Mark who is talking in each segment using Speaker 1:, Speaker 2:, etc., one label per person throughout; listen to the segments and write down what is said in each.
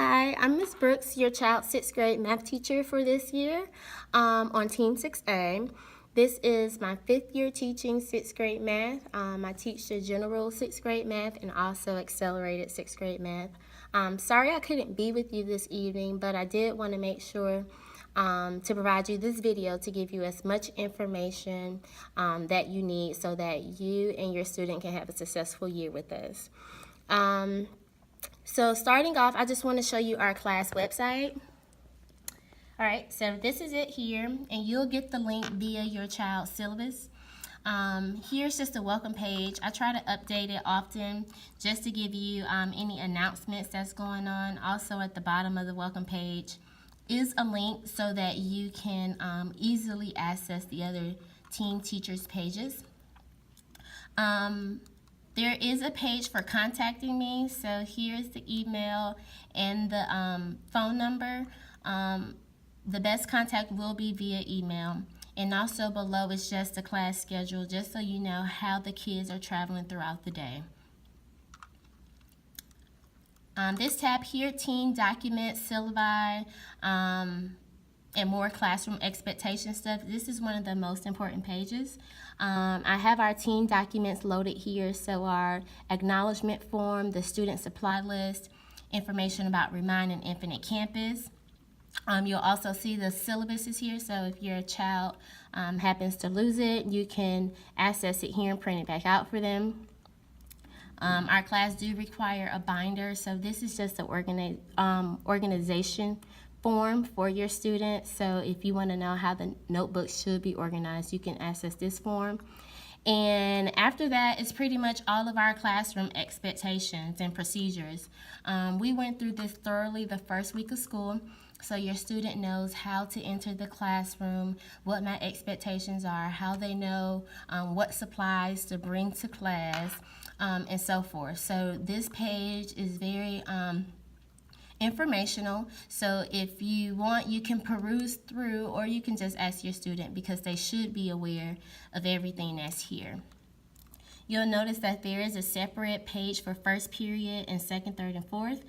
Speaker 1: Hi, I'm Ms. Brooks, your child's 6th grade math teacher for this year on Team 6A. This is my 5th year teaching 6th grade math. I teach the general 6th grade math and also accelerated 6th grade math. Sorry I couldn't be with you this evening, but I did want to make sure to provide you this video to give you as much information that you need so that you and your student can have a successful year with us. So starting off, I just want to show you our class website. All right, so this is it here, and you'll get the link via your child's syllabus. Here's just a welcome page. I try to update it often just to give you any announcements that's going on. Also at the bottom of the welcome page is a link so that you can easily access the other team teachers pages. There is a page for contacting me, so here's the email and the phone number. The best contact will be via email. And also below is just the class schedule, just so you know how the kids are traveling throughout the day. This tab here, Team Documents, Syllabi, and more classroom expectation stuff. This is one of the most important pages. I have our team documents loaded here, so our acknowledgement form, the student supply list, information about Remind and Infinite Campus. You'll also see the syllabus is here, so if your child happens to lose it, you can access it here and print it back out for them. Our class do require a binder, so this is just an organization form for your students. So if you want to know how the notebooks should be organized, you can access this form. And after that, it's pretty much all of our classroom expectations and procedures. We went through this thoroughly the first week of school, so your student knows how to enter the classroom, what my expectations are, how they know what supplies to bring to class, and so forth. So this page is very informational, so if you want, you can peruse through, or you can just ask your student, because they should be aware of everything that's here. You'll notice that there is a separate page for first period and second, third, and fourth.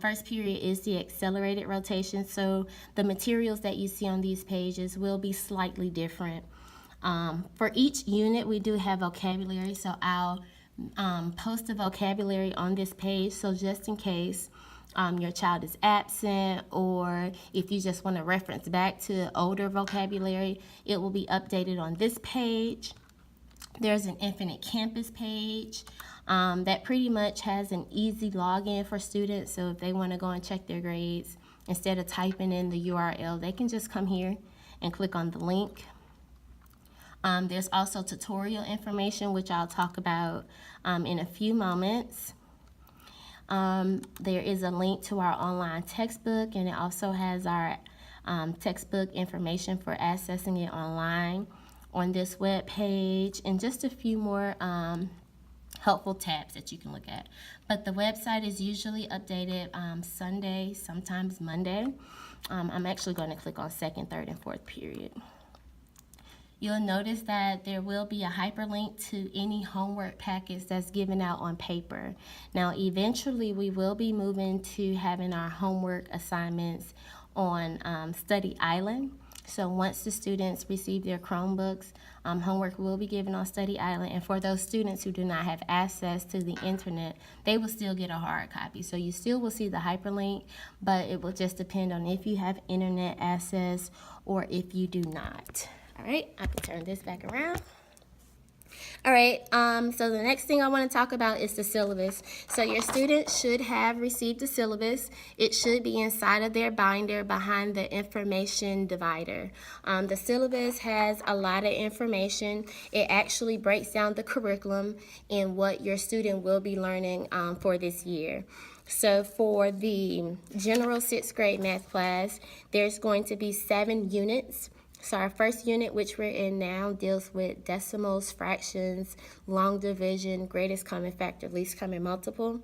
Speaker 1: First period is the accelerated rotation, so the materials that you see on these pages will be slightly different. For each unit, we do have vocabulary, so I'll post the vocabulary on this page, so just in case your child is absent, or if you just want to reference back to older vocabulary, it will be updated on this page. There's an Infinite Campus page that pretty much has an easy login for students, so if they want to go and check their grades, instead of typing in the URL, they can just come here and click on the link. There's also tutorial information, which I'll talk about in a few moments. There is a link to our online textbook, and it also has our textbook information for accessing it online on this web page, and just a few more helpful tabs that you can look at. But the website is usually updated Sunday, sometimes Monday. I'm actually going to click on second, third, and fourth period. You'll notice that there will be a hyperlink to any homework packets that's given out on paper. Now, eventually, we will be moving to having our homework assignments on Study Island. So once the students receive their Chromebooks, homework will be given on Study Island. And for those students who do not have access to the internet, they will still get a hard copy. So you still will see the hyperlink, but it will just depend on if you have internet access or if you do not. All right, I can turn this back around. All right, so the next thing I want to talk about is the syllabus. So your students should have received the syllabus. It should be inside of their binder behind the information divider. The syllabus has a lot of information. It actually breaks down the curriculum and what your student will be learning for this year. So for the general 6th grade math class, there's going to be 7 units. So our first unit, which we're in now, deals with decimals, fractions, long division, greatest common factor, least common multiple.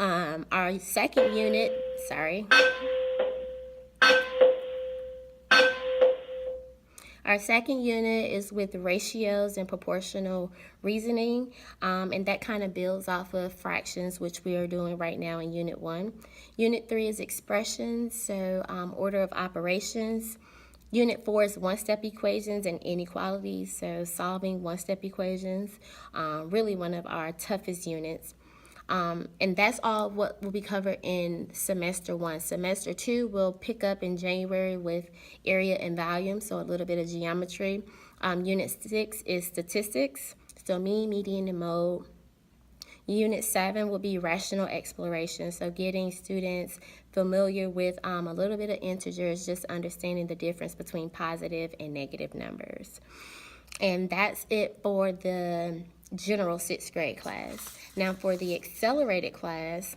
Speaker 1: Our second unit, Our second unit is with ratios and proportional reasoning, and that kind of builds off of fractions, which we are doing right now in Unit 1. Unit 3 is expressions, so order of operations. Unit 4 is one-step equations and inequalities, so solving one-step equations, really one of our toughest units. And that's all what will be covered in semester 1. Semester 2 will pick up in January with area and volume, so a little bit of geometry. Unit 6 is statistics, so mean, median, and mode. Unit 7 will be rational exploration, so getting students familiar with a little bit of integers, just understanding the difference between positive and negative numbers. And that's it for the general 6th grade class. Now for the accelerated class,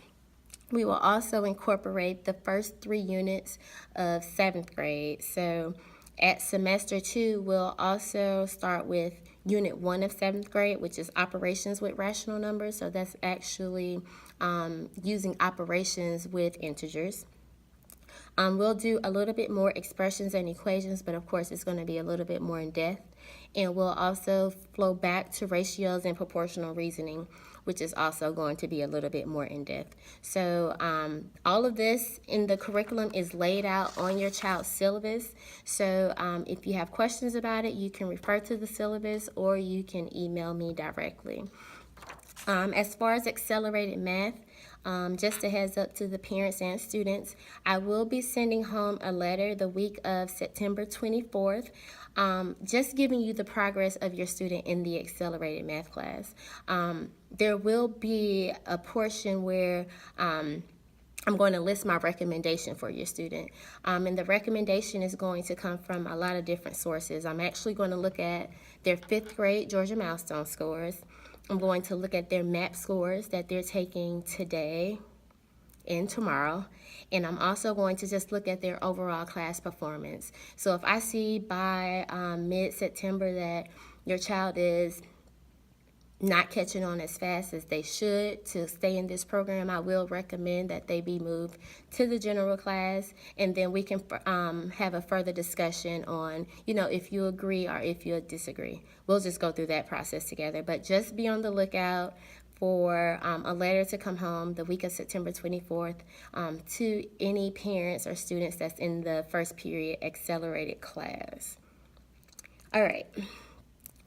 Speaker 1: we will also incorporate the first 3 units of 7th grade. So at semester 2, we'll also start with Unit 1 of 7th grade, which is operations with rational numbers. So that's actually using operations with integers. We'll do a little bit more expressions and equations, but of course it's going to be a little bit more in depth. And we'll also flow back to ratios and proportional reasoning, which is also going to be a little bit more in depth. So all of this in the curriculum is laid out on your child's syllabus. So if you have questions about it, you can refer to the syllabus or you can email me directly. As far as accelerated math, just a heads up to the parents and students, I will be sending home a letter the week of September 24th, just giving you the progress of your student in the accelerated math class. There will be a portion where I'm going to list my recommendation for your student. And the recommendation is going to come from a lot of different sources. I'm actually going to look at their 5th grade Georgia Milestone scores. I'm going to look at their MAP scores that they're taking today and tomorrow. And I'm also going to just look at their overall class performance. So if I see by mid-September that your child is not catching on as fast as they should to stay in this program, I will recommend that they be moved to the general class, and then we can have a further discussion on, if you agree or if you disagree. We'll just go through that process together, but just be on the lookout for a letter to come home the week of September 24th to any parents or students that's in the first period accelerated class. All right.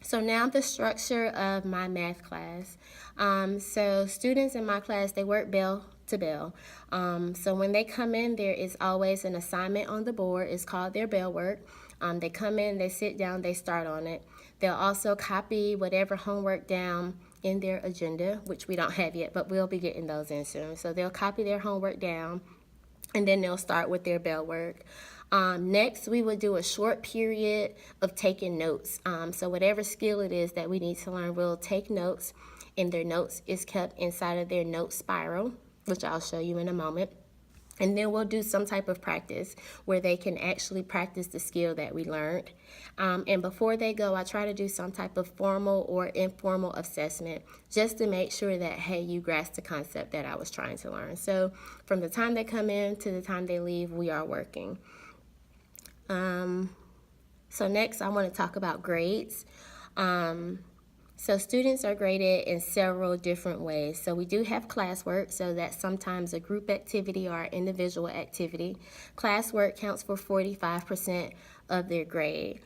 Speaker 1: So now the structure of my math class. So students in my class, they work bell to bell. So when they come in, there is always an assignment on the board. It's called their bell work. They come in, they sit down, they start on it. They'll also copy whatever homework down in their agenda, which we don't have yet, but we'll be getting those in soon. So they'll copy their homework down, and then they'll start with their bell work. Next, we will do a short period of taking notes. So whatever skill it is that we need to learn, we'll take notes, and their notes is kept inside of their note spiral, which I'll show you in a moment. And then we'll do some type of practice where they can actually practice the skill that we learned. And before they go, I try to do some type of formal or informal assessment just to make sure that, hey, you grasp the concept that I was trying to learn. So from the time they come in to the time they leave, we are working. So next I want to talk about grades. So students are graded in several different ways. So we do have classwork, so that's sometimes a group activity or individual activity. Classwork counts for 45% of their grade.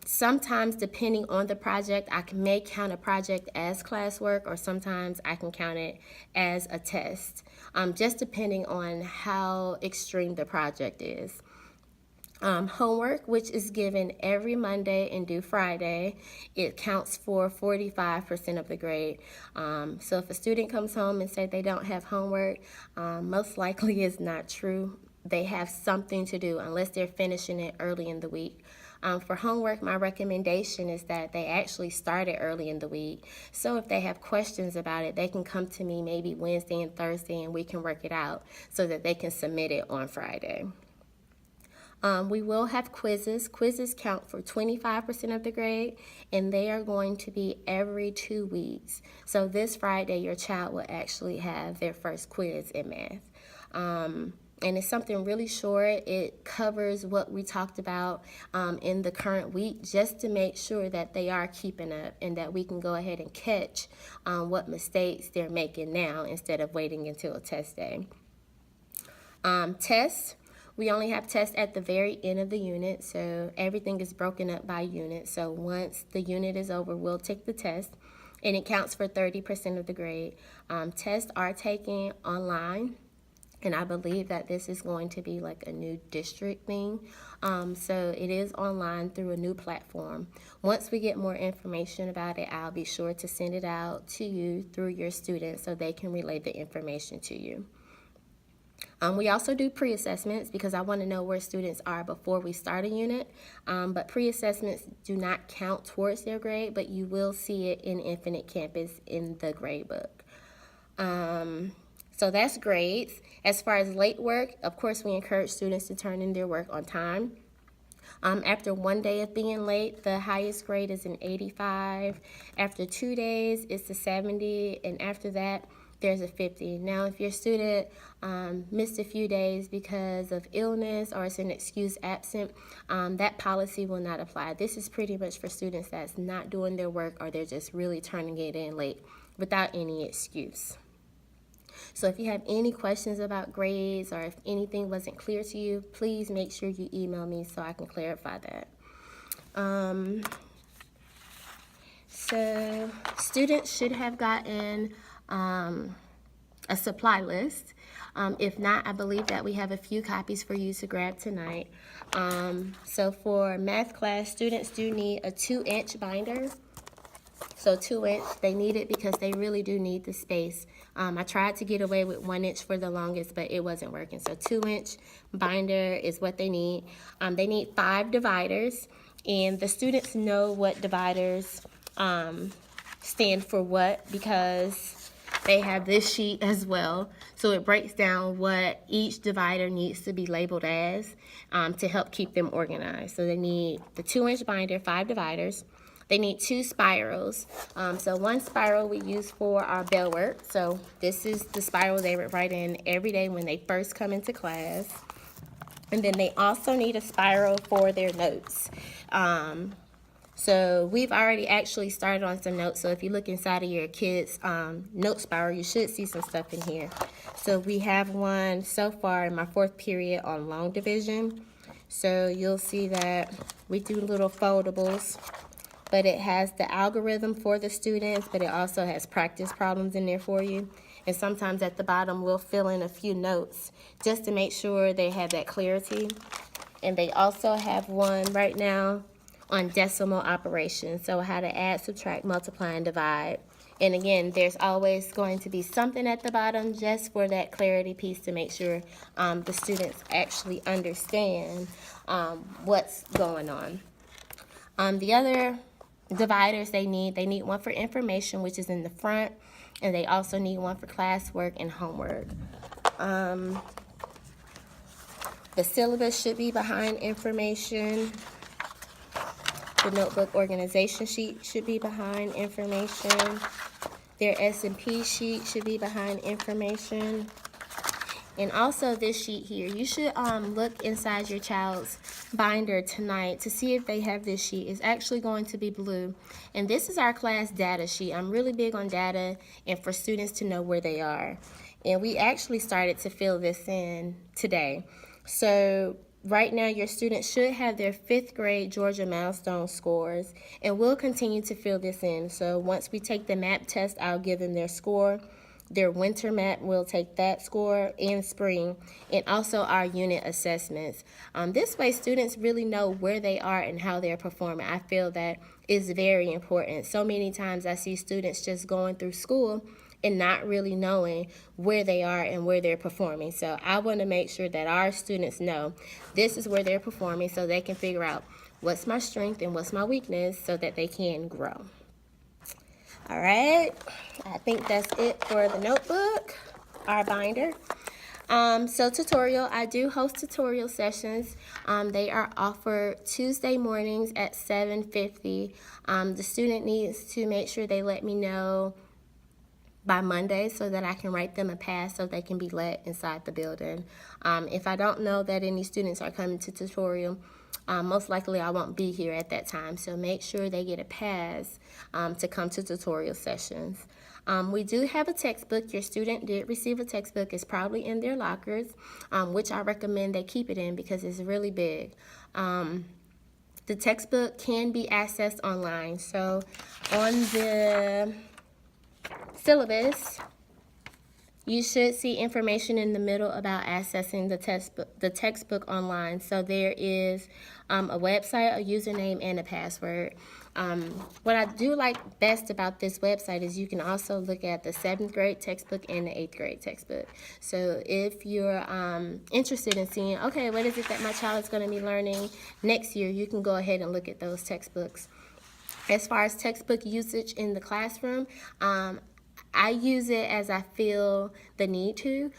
Speaker 1: Sometimes, depending on the project, I may count a project as classwork, or sometimes I can count it as a test, just depending on how extreme the project is. Homework, which is given every Monday and due Friday, it counts for 45% of the grade. So if a student comes home and say they don't have homework, most likely it's not true. They have something to do unless they're finishing it early in the week. For homework, my recommendation is that they actually start it early in the week. So if they have questions about it, they can come to me maybe Wednesday and Thursday, and we can work it out so that they can submit it on Friday. We will have quizzes. Quizzes count for 25% of the grade, and they are going to be every 2 weeks. So this Friday, your child will actually have their first quiz in math. and it's something really short. It covers what we talked about in the current week, just to make sure that they are keeping up and that we can go ahead and catch what mistakes they're making now instead of waiting until test day. Tests. We only have tests at the very end of the unit, so everything is broken up by unit. So once the unit is over, we'll take the test, and it counts for 30% of the grade. Tests are taken online, and I believe that this is going to be like a new district thing. So it is online through a new platform. Once we get more information about it, I'll be sure to send it out to you through your students so they can relay the information to you. We also do pre-assessments because I want to know where students are before we start a unit. But pre-assessments do not count towards their grade, but you will see it in Infinite Campus in the grade book. So that's grades. As far as late work, of course, we encourage students to turn in their work on time. After 1 day of being late, the highest grade is an 85. After 2 days, it's a 70, and after that, there's a 50. Now, if your student missed a few days because of illness or it's an excuse absent, that policy will not apply. This is pretty much for students that's not doing their work or they're just really turning it in late without any excuse. So if you have any questions about grades or if anything wasn't clear to you, please make sure you email me so I can clarify that. So students should have gotten a supply list. If not, I believe that we have a few copies for you to grab tonight. So for math class, students do need a 2-inch binder. So 2-inch, they need it because they really do need the space. I tried to get away with 1-inch for the longest, but it wasn't working. So 2-inch binder is what they need. They need 5 dividers, and the students know what dividers stand for what because they have this sheet as well. So it breaks down what each divider needs to be labeled as to help keep them organized. So they need the 2-inch binder, 5 dividers. They need 2 spirals. So 1 spiral we use for our bell work. So this is the spiral they would write in every day when they first come into class. And then they also need a spiral for their notes. So we've already actually started on some notes. So if you look inside of your kids' note spiral, you should see some stuff in here. So we have one so far in my 4th period on long division. So you'll see that we do little foldables. But it has the algorithm for the students, but it also has practice problems in there for you. And sometimes at the bottom, we'll fill in a few notes just to make sure they have that clarity. And they also have one right now on decimal operations, so how to add, subtract, multiply, and divide. And again, there's always going to be something at the bottom just for that clarity piece to make sure the students actually understand what's going on. The other dividers they need one for information, which is in the front, and they also need one for classwork and homework. The syllabus should be behind information. The notebook organization sheet should be behind information. Their S&P sheet should be behind information. And also this sheet here, you should look inside your child's binder tonight to see if they have this sheet. It's actually going to be blue. And this is our class data sheet. I'm really big on data and for students to know where they are. And we actually started to fill this in today. So right now your students should have their 5th grade Georgia milestone scores. And we'll continue to fill this in. So once we take the MAP test, I'll give them their score. Their winter map will take that score in spring, and also our unit assessments. This way students really know where they are and how they're performing. I feel that is very important. So many times I see students just going through school and not really knowing where they are and where they're performing. So I want to make sure that our students know this is where they're performing so they can figure out what's my strength and what's my weakness so that they can grow. All right, I think that's it for the notebook, our binder. So tutorial, I do host tutorial sessions. They are offered Tuesday mornings at 7:50. The student needs to make sure they let me know by Monday so that I can write them a pass so they can be let inside the building. If I don't know that any students are coming to tutorial, most likely I won't be here at that time. So make sure they get a pass to come to tutorial sessions. We do have a textbook. Your student did receive a textbook. It's probably in their lockers, which I recommend they keep it in because it's really big. The textbook can be accessed online. So on the syllabus, you should see information in the middle about accessing the textbook online. So there is a website, a username, and a password. What I do like best about this website is you can also look at the 7th grade textbook and the 8th grade textbook. So if you're interested in seeing, okay, what is it that my child is going to be learning next year, you can go ahead and look at those textbooks. As far as textbook usage in the classroom, I use it as I feel the need to.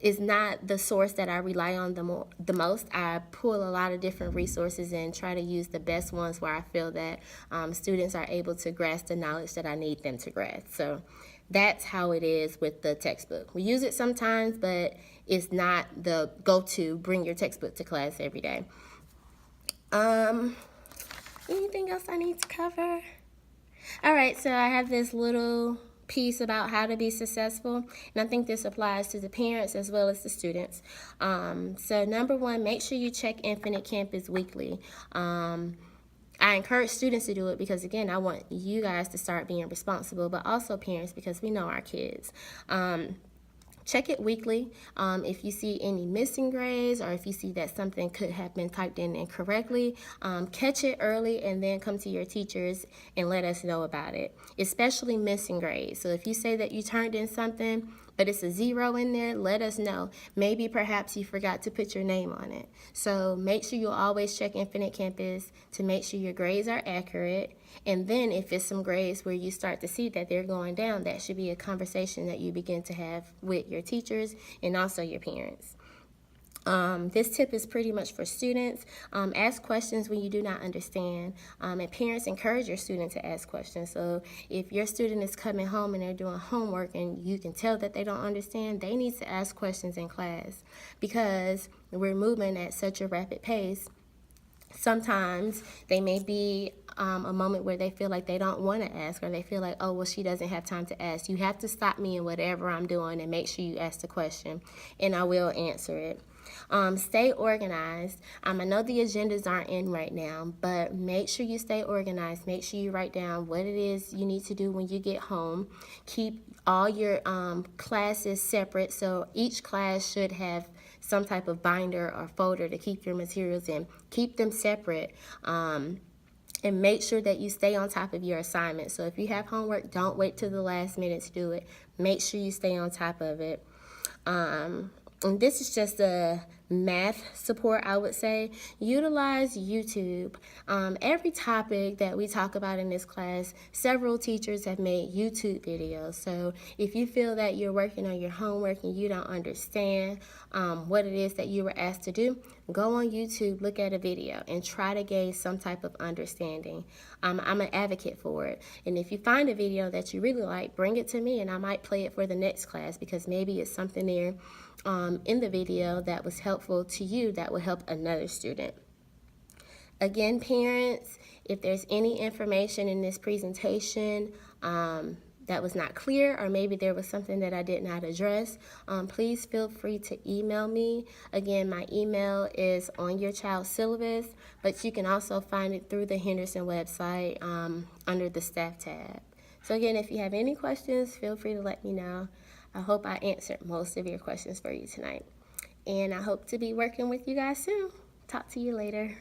Speaker 1: It's not the source that I rely on the most. I pull a lot of different resources and try to use the best ones where I feel that students are able to grasp the knowledge that I need them to grasp. So that's how it is with the textbook. We use it sometimes, but it's not the go-to, bring your textbook to class every day. Anything else I need to cover? All right, so I have this little piece about how to be successful, and I think this applies to the parents as well as the students. So number one, make sure you check Infinite Campus weekly. I encourage students to do it because, again, I want you guys to start being responsible, but also parents because we know our kids. Check it weekly. If you see any missing grades or if you see that something could have been typed in incorrectly, catch it early and then come to your teachers and let us know about it, especially missing grades. So if you say that you turned in something, but it's a 0 in there, let us know. Maybe perhaps you forgot to put your name on it. So make sure you always check Infinite Campus to make sure your grades are accurate. And then if it's some grades where you start to see that they're going down, that should be a conversation that you begin to have with your teachers and also your parents. This tip is pretty much for students. Ask questions when you do not understand, and parents encourage your student to ask questions. So if your student is coming home and they're doing homework and you can tell that they don't understand, they need to ask questions in class because we're moving at such a rapid pace. Sometimes they may be a moment where they feel like they don't want to ask, or they feel like, oh, well, she doesn't have time to ask. You have to stop me in whatever I'm doing and make sure you ask the question, and I will answer it. Stay organized. I know the agendas aren't in right now, but make sure you stay organized. Make sure you write down what it is you need to do when you get home. Keep all your classes separate, so each class should have some type of binder or folder to keep your materials in. Keep them separate. And make sure that you stay on top of your assignment. So if you have homework, don't wait till the last minute to do it. Make sure you stay on top of it. And this is just a math support, I would say. Utilize YouTube. Every topic that we talk about in this class, several teachers have made YouTube videos. So if you feel that you're working on your homework and you don't understand what it is that you were asked to do, go on YouTube, look at a video, and try to gain some type of understanding. I'm an advocate for it. And if you find a video that you really like, bring it to me and I might play it for the next class because maybe it's something there in the video that was helpful to you that will help another student. Again, parents, if there's any information in this presentation that was not clear, or maybe there was something that I did not address, please feel free to email me. Again, my email is on your child's syllabus, but you can also find it through the Henderson website under the staff tab. So again, if you have any questions, feel free to let me know. I hope I answered most of your questions for you tonight. And I hope to be working with you guys soon. Talk to you later.